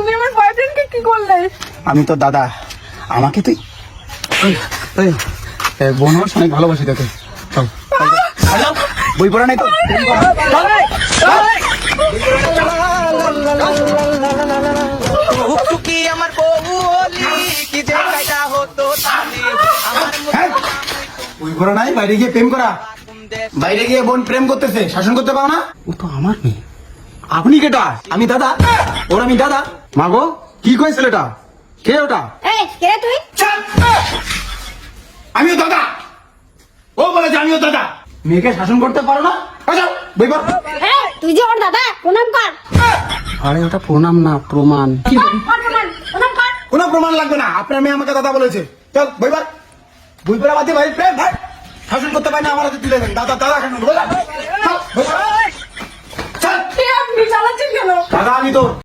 তুমি আমার বয়ফ্রেন্ডকে কি করলে? আমি তো দাদা, আমাকে তুই বোন হওয়ার অনেক ভালোবাসি তোকে। চল বই পড়া নাই তো, আমার বউ কি যে কায়দা হতো বই পড়া নাই, বাইরে গিয়ে প্রেম করা, বাইরে গিয়ে বোন প্রেম করতেছে, শাসন করতে পারো না? ও তো আমার মেয়ে। আপনি কেটা? আমি দাদা, ওর আমি দাদা। মাগো কি কয় ছেলেটা? কে ওটা? এই কে তুই? আমিও দাদা। ও বলেছে আমিও দাদা। মেয়েকে শাসন করতে পারো না? যাও বই পড়। এই তুই যে ওর দাদা, প্রণাম কর। আরে ওটা প্রণাম না, প্রমাণ। প্রণাম কর। কোনো প্রমাণ লাগবে না, আপনার মেয়ে আমাকে দাদা বলেছে। চল বই পড়। বই পড়া বাদে ভাই প্রেম ভাই শাসন করতে পারি না, আমার হাতে তুলে দেন। দাদা দাদা কেন? চল, বই পড়। চল। আপনি চালাচ্ছেন কেন? দাদা আমি তো